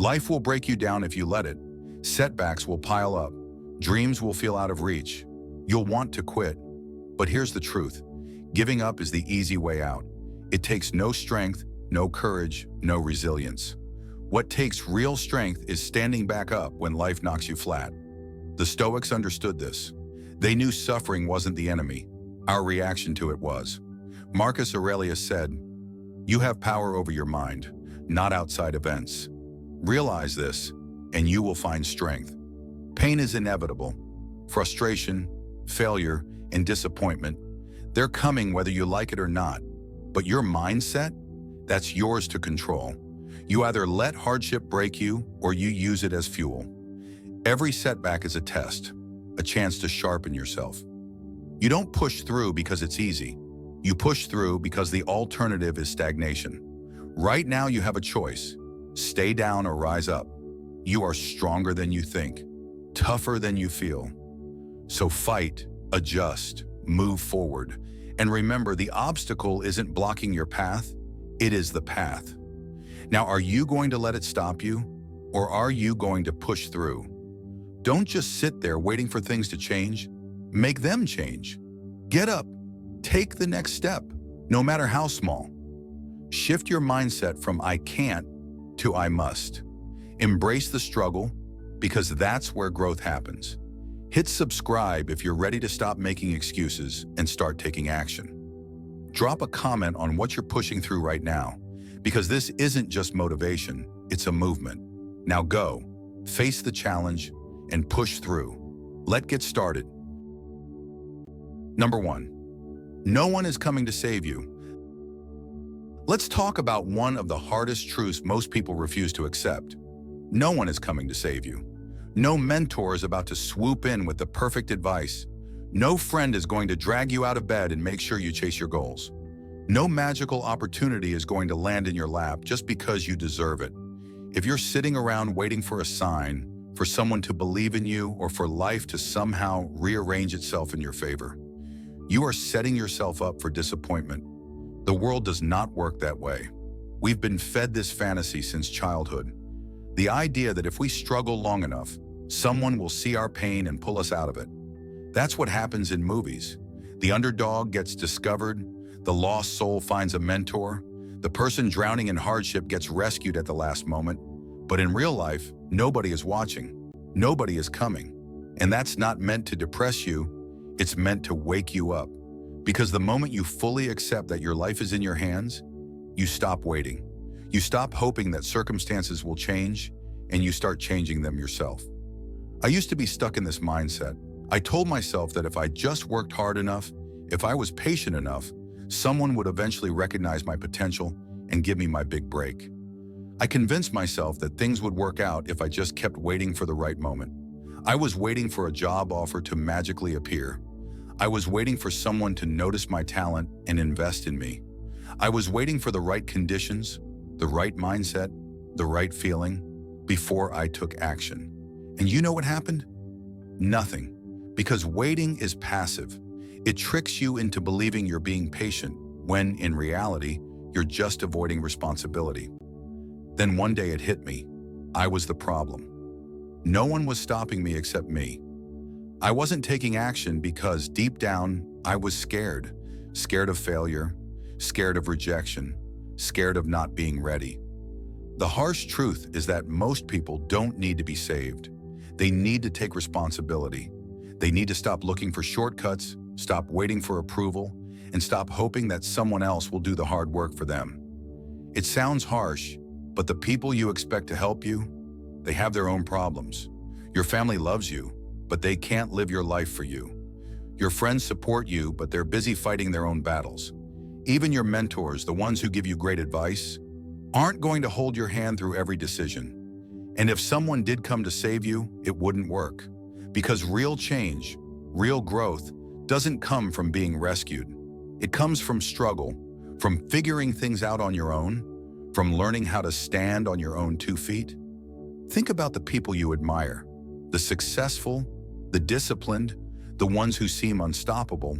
Life will break you down if you let it. Setbacks will pile up. Dreams will feel out of reach. You'll want to quit. But here's the truth. Giving up is the easy way out. It takes no strength, no courage, no resilience. What takes real strength is standing back up when life knocks you flat. The Stoics understood this. They knew suffering wasn't the enemy. Our reaction to it was. Marcus Aurelius said, "You have power over your mind, not outside events. Realize this, and you will find strength." Pain is inevitable. Frustration, failure, and disappointment, they're coming whether you like it or not. But your mindset, that's yours to control. You either let hardship break you or you use it as fuel. Every setback is a test, a chance to sharpen yourself. You don't push through because it's easy. You push through because the alternative is stagnation. Right now you have a choice. Stay down or rise up. You are stronger than you think, tougher than you feel. So fight, adjust, move forward. And remember, the obstacle isn't blocking your path, it is the path. Now, are you going to let it stop you, or are you going to push through? Don't just sit there waiting for things to change. Make them change. Get up. Take the next step, no matter how small. Shift your mindset from "I can't" to "I must." Embrace the struggle, because that's where growth happens. Hit subscribe if you're ready to stop making excuses and start taking action. Drop a comment on what you're pushing through right now, because this isn't just motivation, it's a movement. Now go, face the challenge, and push through. Let's get started. Number 1. No one is coming to save you. Let's talk about one of the hardest truths most people refuse to accept. No one is coming to save you. No mentor is about to swoop in with the perfect advice. No friend is going to drag you out of bed and make sure you chase your goals. No magical opportunity is going to land in your lap just because you deserve it. If you're sitting around waiting for a sign, for someone to believe in you, or for life to somehow rearrange itself in your favor, you are setting yourself up for disappointment. The world does not work that way. We've been fed this fantasy since childhood. The idea that if we struggle long enough, someone will see our pain and pull us out of it. That's what happens in movies. The underdog gets discovered, the lost soul finds a mentor, the person drowning in hardship gets rescued at the last moment. But in real life, nobody is watching, nobody is coming. And that's not meant to depress you, it's meant to wake you up. Because the moment you fully accept that your life is in your hands, you stop waiting. You stop hoping that circumstances will change, and you start changing them yourself. I used to be stuck in this mindset. I told myself that if I just worked hard enough, if I was patient enough, someone would eventually recognize my potential and give me my big break. I convinced myself that things would work out if I just kept waiting for the right moment. I was waiting for a job offer to magically appear. I was waiting for someone to notice my talent and invest in me. I was waiting for the right conditions, the right mindset, the right feeling, before I took action. And you know what happened? Nothing. Because waiting is passive. It tricks you into believing you're being patient, when in reality, you're just avoiding responsibility. Then one day it hit me. I was the problem. No one was stopping me except me. I wasn't taking action because deep down, I was scared. Scared of failure, scared of rejection, scared of not being ready. The harsh truth is that most people don't need to be saved. They need to take responsibility. They need to stop looking for shortcuts, stop waiting for approval, and stop hoping that someone else will do the hard work for them. It sounds harsh, but the people you expect to help you, they have their own problems. Your family loves you, but they can't live your life for you. Your friends support you, but they're busy fighting their own battles. Even your mentors, the ones who give you great advice, aren't going to hold your hand through every decision. And if someone did come to save you, it wouldn't work. Because real change, real growth, doesn't come from being rescued. It comes from struggle, from figuring things out on your own, from learning how to stand on your own 2 feet. Think about the people you admire, the successful, the disciplined, the ones who seem unstoppable.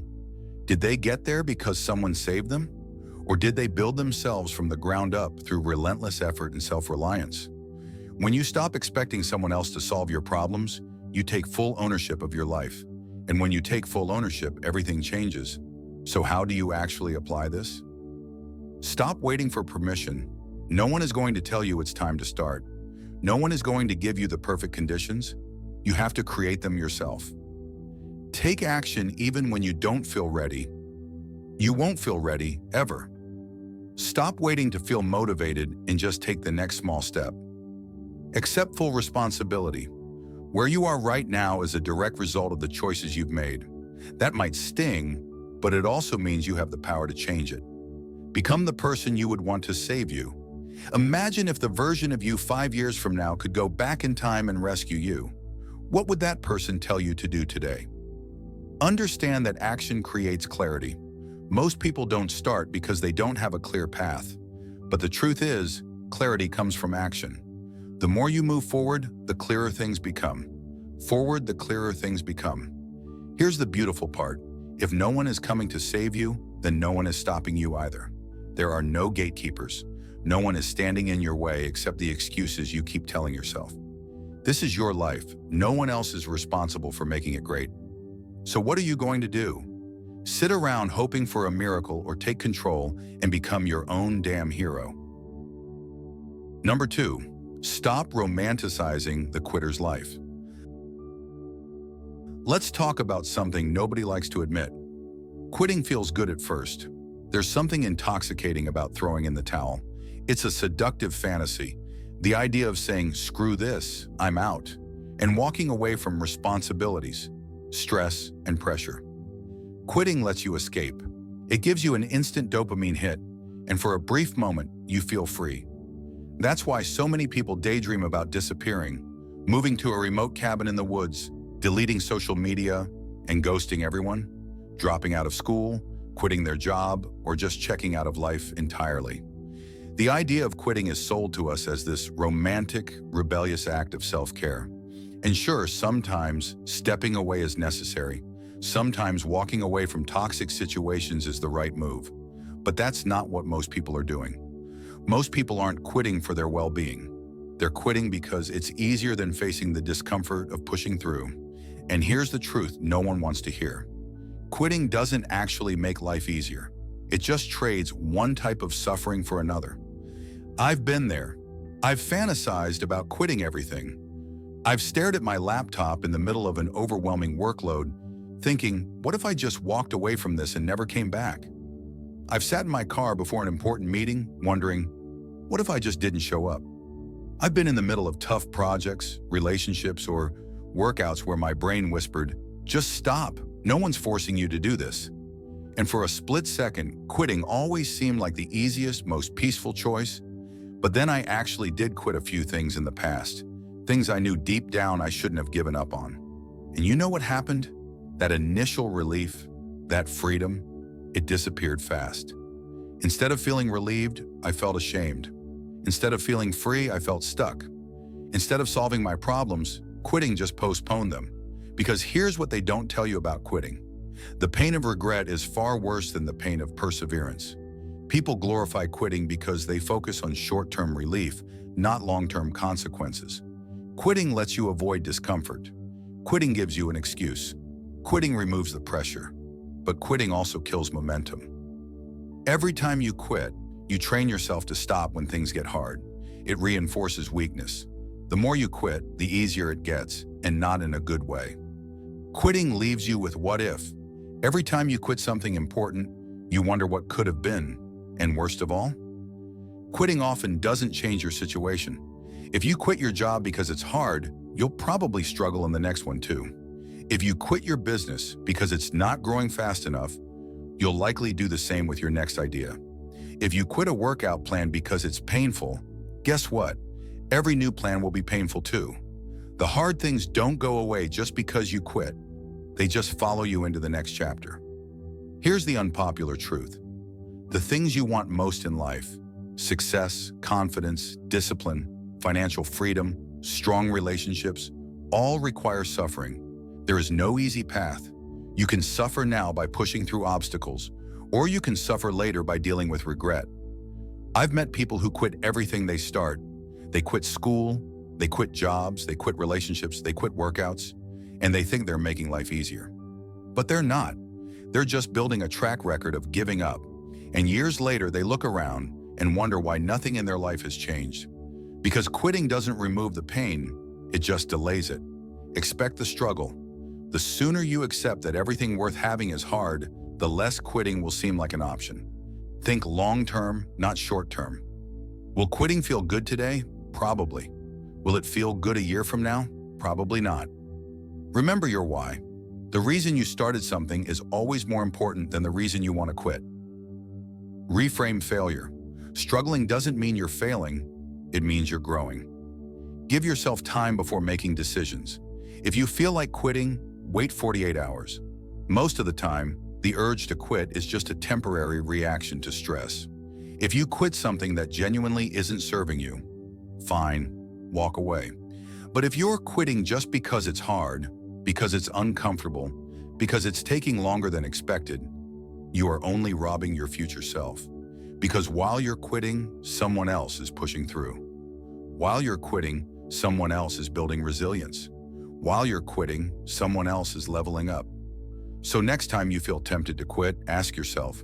Did they get there because someone saved them? Or did they build themselves from the ground up through relentless effort and self-reliance? When you stop expecting someone else to solve your problems, you take full ownership of your life. And when you take full ownership, everything changes. So how do you actually apply this? Stop waiting for permission. No one is going to tell you it's time to start. No one is going to give you the perfect conditions. You have to create them yourself. Take action even when you don't feel ready. You won't feel ready, ever. Stop waiting to feel motivated and just take the next small step. Accept full responsibility. Where you are right now is a direct result of the choices you've made. That might sting, but it also means you have the power to change it. Become the person you would want to save you. Imagine if the version of you 5 years from now could go back in time and rescue you. What would that person tell you to do today? Understand that action creates clarity. Most people don't start because they don't have a clear path. But the truth is, clarity comes from action. The more you move forward, the clearer things become. Forward, the clearer things become. Here's the beautiful part. If no one is coming to save you, then no one is stopping you either. There are no gatekeepers. No one is standing in your way except the excuses you keep telling yourself. This is your life. No one else is responsible for making it great. So what are you going to do? Sit around hoping for a miracle or take control and become your own damn hero. Number 2, stop romanticizing the quitter's life. Let's talk about something nobody likes to admit. Quitting feels good at first. There's something intoxicating about throwing in the towel. It's a seductive fantasy. The idea of saying, screw this, I'm out, and walking away from responsibilities, stress, and pressure. Quitting lets you escape. It gives you an instant dopamine hit, and for a brief moment, you feel free. That's why so many people daydream about disappearing, moving to a remote cabin in the woods, deleting social media, and ghosting everyone, dropping out of school, quitting their job, or just checking out of life entirely. The idea of quitting is sold to us as this romantic, rebellious act of self-care. And sure, sometimes stepping away is necessary. Sometimes walking away from toxic situations is the right move. But that's not what most people are doing. Most people aren't quitting for their well-being. They're quitting because it's easier than facing the discomfort of pushing through. And here's the truth no one wants to hear. Quitting doesn't actually make life easier. It just trades one type of suffering for another. I've been there. I've fantasized about quitting everything. I've stared at my laptop in the middle of an overwhelming workload, thinking, what if I just walked away from this and never came back? I've sat in my car before an important meeting, wondering, what if I just didn't show up? I've been in the middle of tough projects, relationships, or workouts where my brain whispered, just stop. No one's forcing you to do this. And for a split second, quitting always seemed like the easiest, most peaceful choice. But then I actually did quit a few things in the past, things I knew deep down I shouldn't have given up on. And you know what happened? That initial relief, that freedom, it disappeared fast. Instead of feeling relieved, I felt ashamed. Instead of feeling free, I felt stuck. Instead of solving my problems, quitting just postponed them. Because here's what they don't tell you about quitting. The pain of regret is far worse than the pain of perseverance. People glorify quitting because they focus on short-term relief, not long-term consequences. Quitting lets you avoid discomfort. Quitting gives you an excuse. Quitting removes the pressure. But quitting also kills momentum. Every time you quit, you train yourself to stop when things get hard. It reinforces weakness. The more you quit, the easier it gets, and not in a good way. Quitting leaves you with what if. Every time you quit something important, you wonder what could have been. And worst of all, quitting often doesn't change your situation. If you quit your job because it's hard, you'll probably struggle in the next one too. If you quit your business because it's not growing fast enough, you'll likely do the same with your next idea. If you quit a workout plan because it's painful, guess what? Every new plan will be painful too. The hard things don't go away just because you quit. They just follow you into the next chapter. Here's the unpopular truth. The things you want most in life, success, confidence, discipline, financial freedom, strong relationships, all require suffering. There is no easy path. You can suffer now by pushing through obstacles, or you can suffer later by dealing with regret. I've met people who quit everything they start. They quit school, They quit jobs, they quit relationships, they quit workouts, and they think they're making life easier. But they're not. They're just building a track record of giving up. And years later, they look around and wonder why nothing in their life has changed. Because quitting doesn't remove the pain, it just delays it. Expect the struggle. The sooner you accept that everything worth having is hard, the less quitting will seem like an option. Think long-term, not short-term. Will quitting feel good today? Probably. Will it feel good a year from now? Probably not. Remember your why. The reason you started something is always more important than the reason you want to quit. Reframe failure. Struggling doesn't mean you're failing, it means you're growing. Give yourself time before making decisions. If you feel like quitting, wait 48 hours. Most of the time, the urge to quit is just a temporary reaction to stress. If you quit something that genuinely isn't serving you, fine, walk away. But if you're quitting just because it's hard, because it's uncomfortable, because it's taking longer than expected, you are only robbing your future self. Because while you're quitting, someone else is pushing through. While you're quitting, someone else is building resilience. While you're quitting, someone else is leveling up. So next time you feel tempted to quit, ask yourself,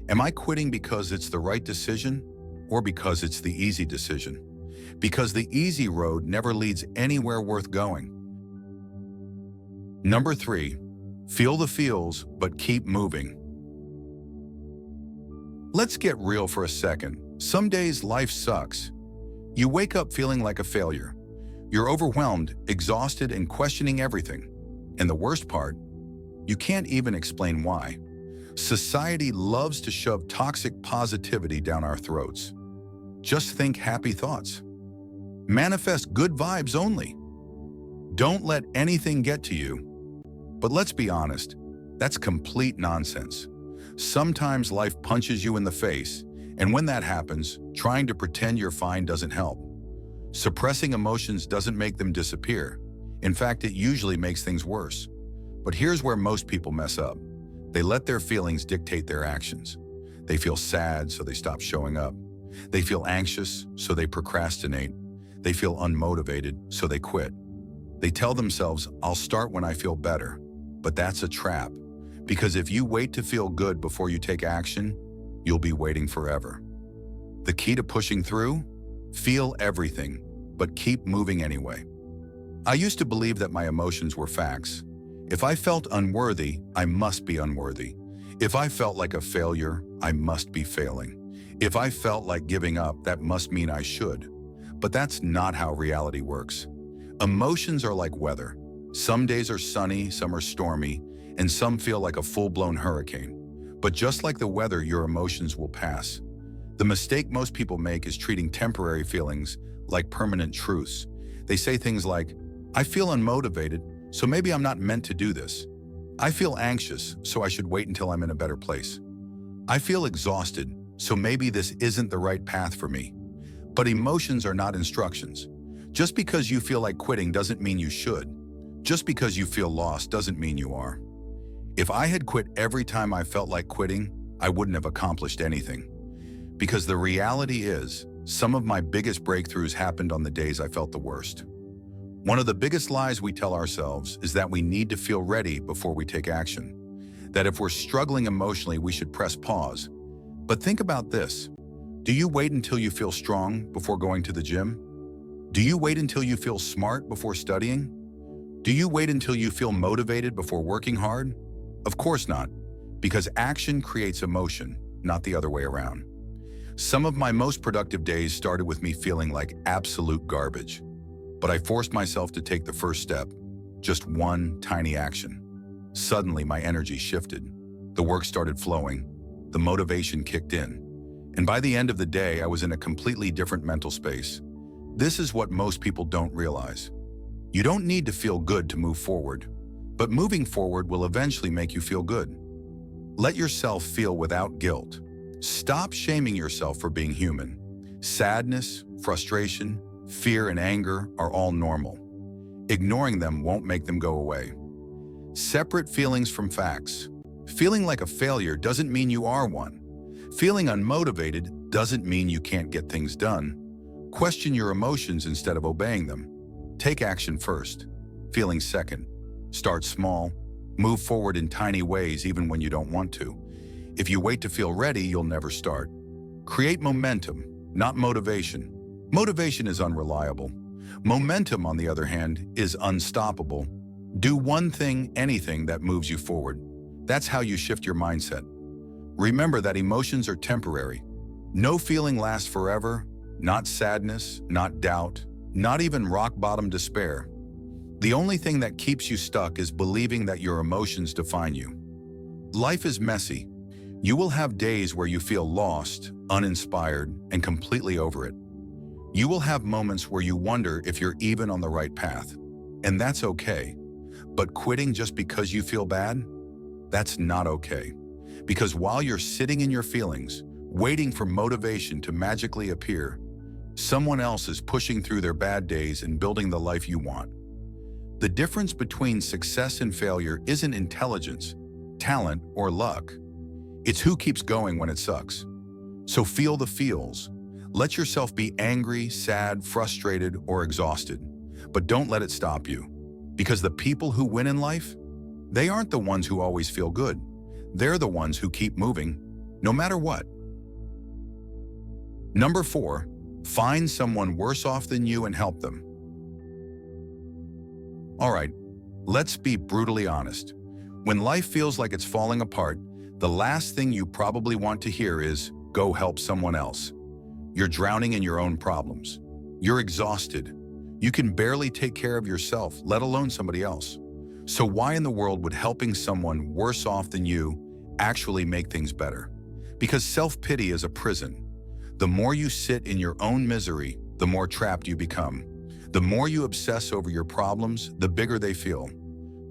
am I quitting because it's the right decision or because it's the easy decision? Because the easy road never leads anywhere worth going. Number 3, feel the feels, but keep moving. Let's get real for a second. Some days life sucks. You wake up feeling like a failure. You're overwhelmed, exhausted, and questioning everything. And the worst part, you can't even explain why. Society loves to shove toxic positivity down our throats. Just think happy thoughts. Manifest good vibes only. Don't let anything get to you. But let's be honest, that's complete nonsense. Sometimes life punches you in the face, and when that happens, trying to pretend you're fine doesn't help. Suppressing emotions doesn't make them disappear. In fact, it usually makes things worse. But here's where most people mess up. They let their feelings dictate their actions. They feel sad, so they stop showing up. They feel anxious, so they procrastinate. They feel unmotivated, so they quit. They tell themselves, I'll start when I feel better. But that's a trap. Because if you wait to feel good before you take action, you'll be waiting forever. The key to pushing through? Feel everything, but keep moving anyway. I used to believe that my emotions were facts. If I felt unworthy, I must be unworthy. If I felt like a failure, I must be failing. If I felt like giving up, that must mean I should. But that's not how reality works. Emotions are like weather. Some days are sunny, some are stormy, and some feel like a full-blown hurricane. But just like the weather, your emotions will pass. The mistake most people make is treating temporary feelings like permanent truths. They say things like, I feel unmotivated, so maybe I'm not meant to do this. I feel anxious, so I should wait until I'm in a better place. I feel exhausted, so maybe this isn't the right path for me. But emotions are not instructions. Just because you feel like quitting doesn't mean you should. Just because you feel lost doesn't mean you are. If I had quit every time I felt like quitting, I wouldn't have accomplished anything. Because the reality is, some of my biggest breakthroughs happened on the days I felt the worst. One of the biggest lies we tell ourselves is that we need to feel ready before we take action. That if we're struggling emotionally, we should press pause. But think about this. Do you wait until you feel strong before going to the gym? Do you wait until you feel smart before studying? Do you wait until you feel motivated before working hard? Of course not, because action creates emotion, not the other way around. Some of my most productive days started with me feeling like absolute garbage. But I forced myself to take the first step, just one tiny action. Suddenly, my energy shifted. The work started flowing. The motivation kicked in. And by the end of the day, I was in a completely different mental space. This is what most people don't realize. You don't need to feel good to move forward, but moving forward will eventually make you feel good. Let yourself feel without guilt. Stop shaming yourself for being human. Sadness, frustration, fear, and anger are all normal. Ignoring them won't make them go away. Separate feelings from facts. Feeling like a failure doesn't mean you are one. Feeling unmotivated doesn't mean you can't get things done. Question your emotions instead of obeying them. Take action first, feelings second. Start small. Move forward in tiny ways even when you don't want to. If you wait to feel ready, you'll never start. Create momentum, not motivation. Motivation is unreliable. Momentum, on the other hand, is unstoppable. Do one thing, anything that moves you forward. That's how you shift your mindset. Remember that emotions are temporary. No feeling lasts forever, not sadness, not doubt, not even rock-bottom despair. The only thing that keeps you stuck is believing that your emotions define you. Life is messy. You will have days where you feel lost, uninspired, and completely over it. You will have moments where you wonder if you're even on the right path. And that's okay. But quitting just because you feel bad? That's not okay. Because while you're sitting in your feelings, waiting for motivation to magically appear, someone else is pushing through their bad days and building the life you want. The difference between success and failure isn't intelligence, talent, or luck. It's who keeps going when it sucks. So feel the feels. Let yourself be angry, sad, frustrated, or exhausted. But don't let it stop you. Because the people who win in life, they aren't the ones who always feel good. They're the ones who keep moving, no matter what. Number 4, find someone worse off than you and help them. All right, let's be brutally honest. When life feels like it's falling apart, the last thing you probably want to hear is, go help someone else. You're drowning in your own problems. You're exhausted. You can barely take care of yourself, let alone somebody else. So why in the world would helping someone worse off than you actually make things better? Because self-pity is a prison. The more you sit in your own misery, the more trapped you become. The more you obsess over your problems, the bigger they feel.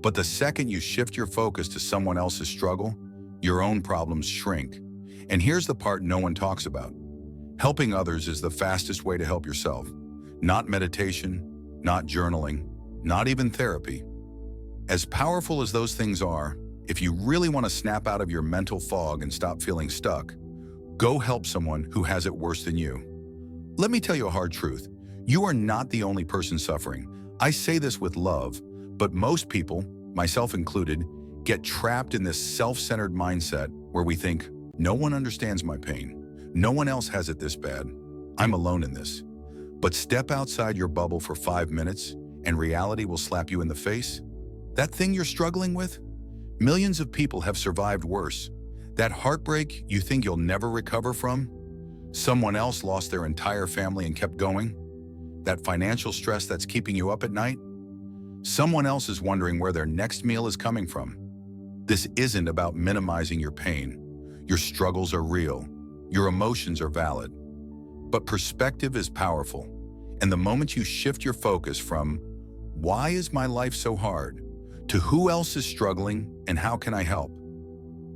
But the second you shift your focus to someone else's struggle, your own problems shrink. And here's the part no one talks about. Helping others is the fastest way to help yourself. Not meditation, not journaling, not even therapy. As powerful as those things are, if you really want to snap out of your mental fog and stop feeling stuck, go help someone who has it worse than you. Let me tell you a hard truth. You are not the only person suffering. I say this with love, but most people, myself included, get trapped in this self-centered mindset where we think, no one understands my pain. No one else has it this bad. I'm alone in this. But step outside your bubble for 5 minutes and reality will slap you in the face. That thing you're struggling with? Millions of people have survived worse. That heartbreak you think you'll never recover from? Someone else lost their entire family and kept going? That financial stress that's keeping you up at night? Someone else is wondering where their next meal is coming from. This isn't about minimizing your pain. Your struggles are real. Your emotions are valid. But perspective is powerful. And the moment you shift your focus from, why is my life so hard, to who else is struggling and how can I help,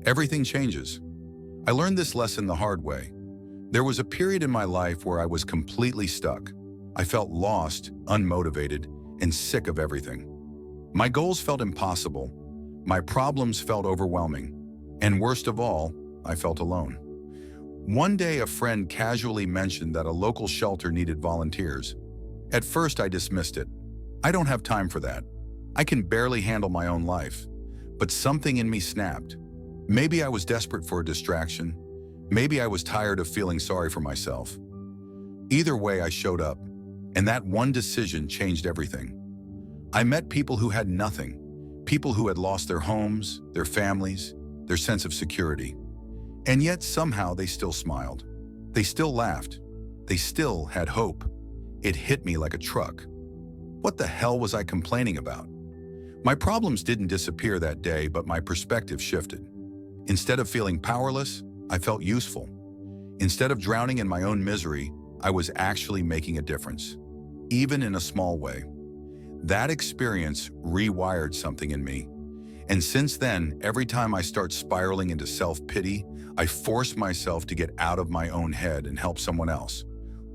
everything changes. I learned this lesson the hard way. There was a period in my life where I was completely stuck. I felt lost, unmotivated, and sick of everything. My goals felt impossible. My problems felt overwhelming. And worst of all, I felt alone. One day, a friend casually mentioned that a local shelter needed volunteers. At first, I dismissed it. I don't have time for that. I can barely handle my own life. But something in me snapped. Maybe I was desperate for a distraction. Maybe I was tired of feeling sorry for myself. Either way, I showed up. And that one decision changed everything. I met people who had nothing. People who had lost their homes, their families, their sense of security. And yet somehow they still smiled. They still laughed. They still had hope. It hit me like a truck. What the hell was I complaining about? My problems didn't disappear that day, but my perspective shifted. Instead of feeling powerless, I felt useful. Instead of drowning in my own misery, I was actually making a difference, even in a small way. That experience rewired something in me. And since then, every time I start spiraling into self-pity, I force myself to get out of my own head and help someone else.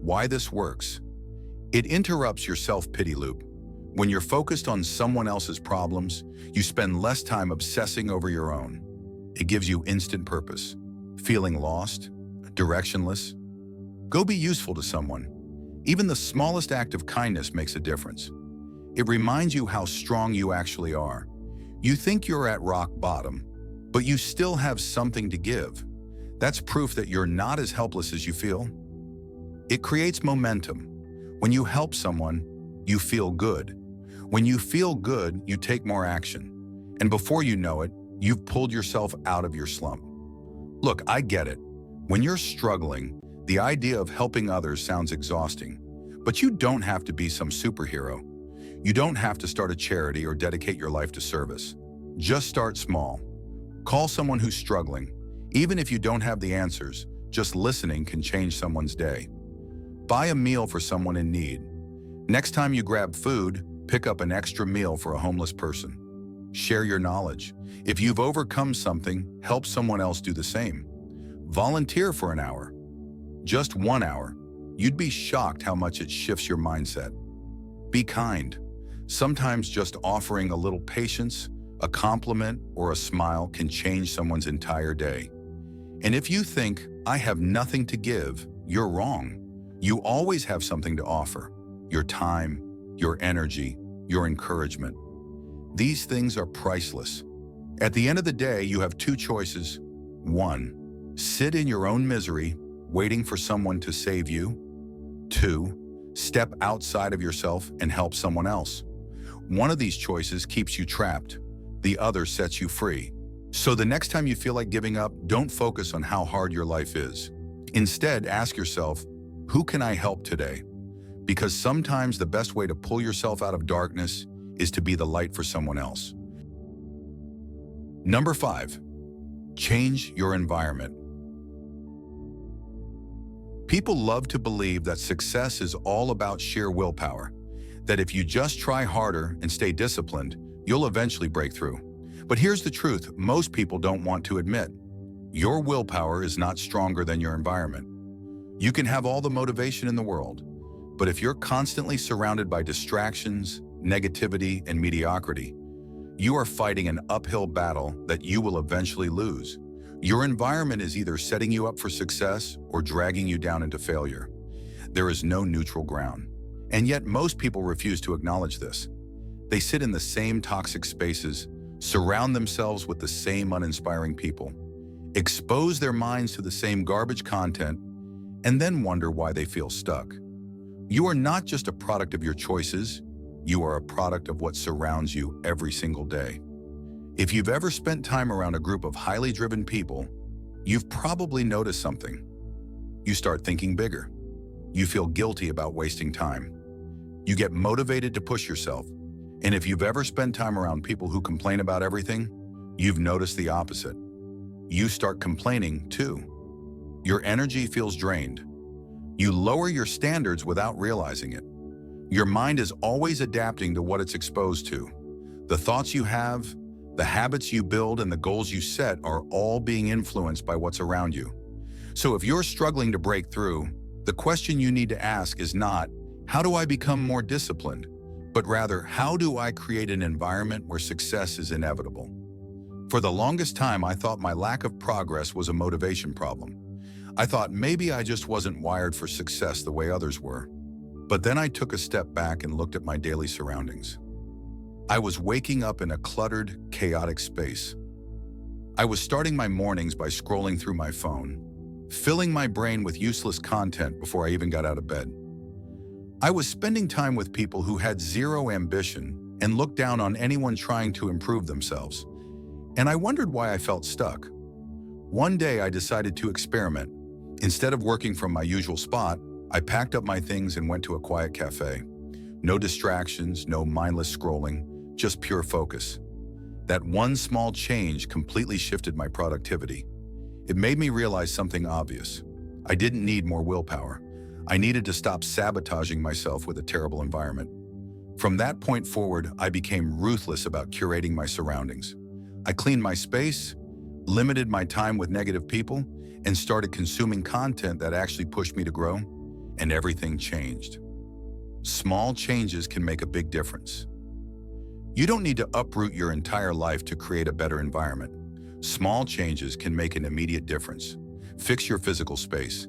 Why this works? It interrupts your self-pity loop. When you're focused on someone else's problems, you spend less time obsessing over your own. It gives you instant purpose. Feeling lost? Directionless? Go be useful to someone. Even the smallest act of kindness makes a difference. It reminds you how strong you actually are. You think you're at rock bottom, but you still have something to give. That's proof that you're not as helpless as you feel. It creates momentum. When you help someone, you feel good. When you feel good, you take more action. And before you know it, you've pulled yourself out of your slump. Look, I get it. When you're struggling, the idea of helping others sounds exhausting. But you don't have to be some superhero. You don't have to start a charity or dedicate your life to service. Just start small. Call someone who's struggling. Even if you don't have the answers, just listening can change someone's day. Buy a meal for someone in need. Next time you grab food, pick up an extra meal for a homeless person. Share your knowledge. If you've overcome something, help someone else do the same. Volunteer for an hour. Just 1 hour. You'd be shocked how much it shifts your mindset. Be kind. Sometimes just offering a little patience, a compliment, or a smile can change someone's entire day. And if you think, I have nothing to give, you're wrong. You always have something to offer. Your time, your energy, your encouragement. These things are priceless. At the end of the day, you have 2 choices. 1, sit in your own misery, waiting for someone to save you. 2, step outside of yourself and help someone else. One of these choices keeps you trapped. The other sets you free. So the next time you feel like giving up, don't focus on how hard your life is. Instead, ask yourself, who can I help today? Because sometimes the best way to pull yourself out of darkness is to be the light for someone else. Number 5, change your environment. People love to believe that success is all about sheer willpower, that if you just try harder and stay disciplined, you'll eventually break through. But here's the truth most people don't want to admit. Your willpower is not stronger than your environment. You can have all the motivation in the world, but if you're constantly surrounded by distractions, negativity, and mediocrity, you are fighting an uphill battle that you will eventually lose. Your environment is either setting you up for success or dragging you down into failure. There is no neutral ground. And yet most people refuse to acknowledge this. They sit in the same toxic spaces, surround themselves with the same uninspiring people, expose their minds to the same garbage content, and then wonder why they feel stuck. You are not just a product of your choices, you are a product of what surrounds you every single day. If you've ever spent time around a group of highly driven people, you've probably noticed something. You start thinking bigger. You feel guilty about wasting time. You get motivated to push yourself. And if you've ever spent time around people who complain about everything, you've noticed the opposite. You start complaining too. Your energy feels drained. You lower your standards without realizing it. Your mind is always adapting to what it's exposed to. The thoughts you have, the habits you build, and the goals you set are all being influenced by what's around you. So if you're struggling to break through, the question you need to ask is not, how do I become more disciplined? But rather, how do I create an environment where success is inevitable? For the longest time, I thought my lack of progress was a motivation problem. I thought maybe I just wasn't wired for success the way others were. But then I took a step back and looked at my daily surroundings. I was waking up in a cluttered, chaotic space. I was starting my mornings by scrolling through my phone, filling my brain with useless content before I even got out of bed. I was spending time with people who had zero ambition and looked down on anyone trying to improve themselves. And I wondered why I felt stuck. One day I decided to experiment. Instead of working from my usual spot, I packed up my things and went to a quiet cafe. No distractions, no mindless scrolling, just pure focus. That one small change completely shifted my productivity. It made me realize something obvious. I didn't need more willpower. I needed to stop sabotaging myself with a terrible environment. From that point forward, I became ruthless about curating my surroundings. I cleaned my space, limited my time with negative people, and started consuming content that actually pushed me to grow, and everything changed. Small changes can make a big difference. You don't need to uproot your entire life to create a better environment. Small changes can make an immediate difference. Fix your physical space.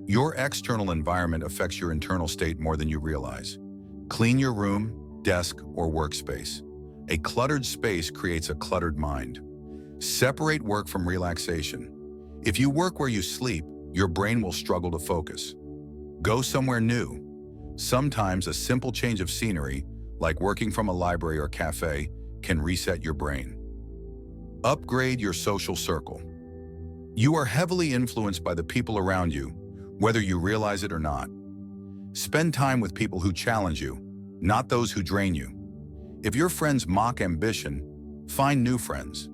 Your external environment affects your internal state more than you realize. Clean your room, desk, or workspace. A cluttered space creates a cluttered mind. Separate work from relaxation. If you work where you sleep, your brain will struggle to focus. Go somewhere new. Sometimes a simple change of scenery, like working from a library or cafe, can reset your brain. Upgrade your social circle. You are heavily influenced by the people around you, whether you realize it or not. Spend time with people who challenge you, not those who drain you. If your friends mock ambition, find new friends.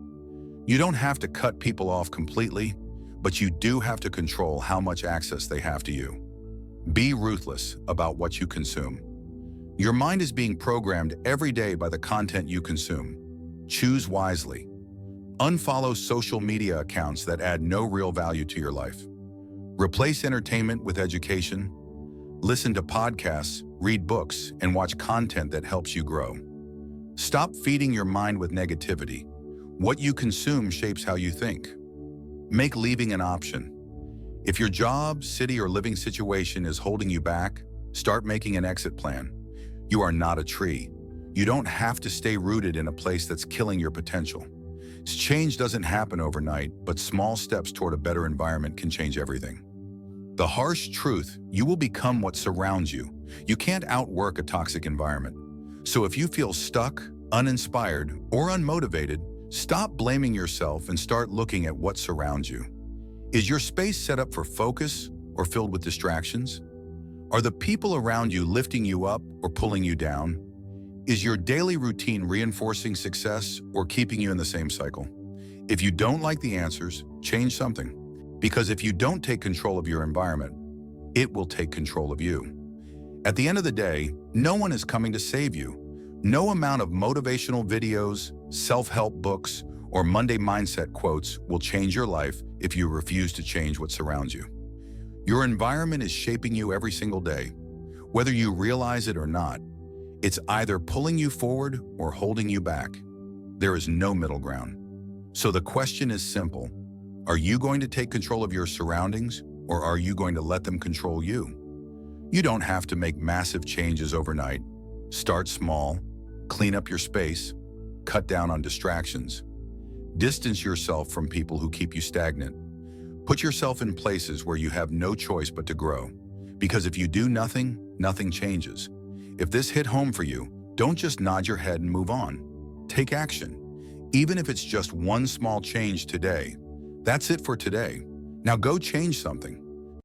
You don't have to cut people off completely, but you do have to control how much access they have to you. Be ruthless about what you consume. Your mind is being programmed every day by the content you consume. Choose wisely. Unfollow social media accounts that add no real value to your life. Replace entertainment with education. Listen to podcasts, read books, and watch content that helps you grow. Stop feeding your mind with negativity. What you consume shapes how you think. Make leaving an option. If your job, city, or living situation is holding you back, start making an exit plan. You are not a tree. You don't have to stay rooted in a place that's killing your potential. Change doesn't happen overnight, but small steps toward a better environment can change everything. The harsh truth: you will become what surrounds you. You can't outwork a toxic environment. So if you feel stuck, uninspired, or unmotivated, stop blaming yourself and start looking at what surrounds you. Is your space set up for focus or filled with distractions? Are the people around you lifting you up or pulling you down? Is your daily routine reinforcing success or keeping you in the same cycle? If you don't like the answers, change something. Because if you don't take control of your environment, it will take control of you. At the end of the day, no one is coming to save you. No amount of motivational videos, self-help books, or Monday mindset quotes will change your life if you refuse to change what surrounds you. Your environment is shaping you every single day. Whether you realize it or not, it's either pulling you forward or holding you back. There is no middle ground. So the question is simple. Are you going to take control of your surroundings, or are you going to let them control you? You don't have to make massive changes overnight. Start small, clean up your space, cut down on distractions. Distance yourself from people who keep you stagnant. Put yourself in places where you have no choice but to grow. Because if you do nothing, nothing changes. If this hit home for you, don't just nod your head and move on. Take action. Even if it's just one small change today. That's it for today. Now go change something.